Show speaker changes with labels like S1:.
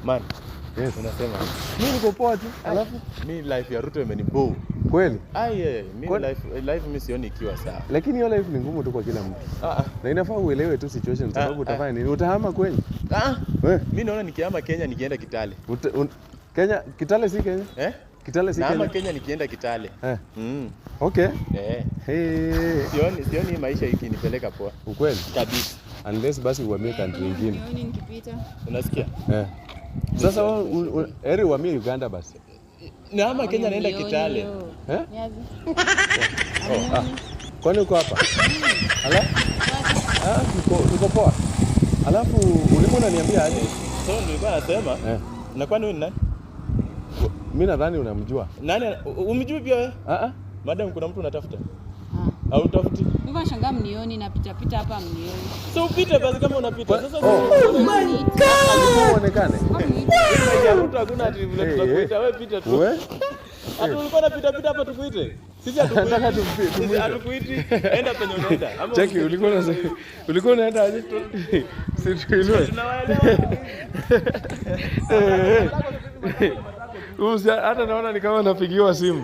S1: Man.
S2: Yes.
S1: Unasema.
S2: Mimi niko poa tu. Alafu
S1: mimi life ya Ruto imenibow.
S2: Kweli?
S1: Mimi life mimi sioni ikiwa sawa.
S2: Lakini hiyo life ni ngumu tu kwa kila mtu. Na inafaa uelewe tu situation sababu utafanya nini? Utahama kweli?
S1: Mimi naona nikihama Kenya nikienda Kitale.
S2: Kenya, Kitale si Kenya? Kitale si Kenya.
S1: Naama Kenya nikienda Kitale.
S2: Okay.
S1: Sioni maisha ikinipeleka poa.
S2: Ukweli?
S1: Kabisa.
S2: Unless basi uhamie country nyingine.
S3: Nioni nikipita.
S1: Unasikia?
S2: Sasa heri uhamie Uganda basi.
S1: Naama Kenya naenda Kitale.
S2: Kwani uko hapa? Uko poa. Alafu ulikuwa unaniambia aje?
S1: So nilikuwa nasema na kwani wewe ni nani?
S2: Mimi nadhani unamjua.
S1: Nani umjui pia wewe? Madam kuna mtu unatafuta? Au utafuti?
S3: Niko nashangaa mnioni na pita hapa mnioni.
S1: So upite basi kama unapita. Sasa
S2: oh my god. Uonekane.
S1: Mtu hakuna ati vile tutakuita wewe pita tu. Ati ulikuwa unapita hapa tukuite. Sisi hatukuiti. Enda penye unaenda.
S2: Cheki ulikuwa unaenda aje? Si tuinue. Tunawaelewa. Hata naona ni kama napigiwa simu.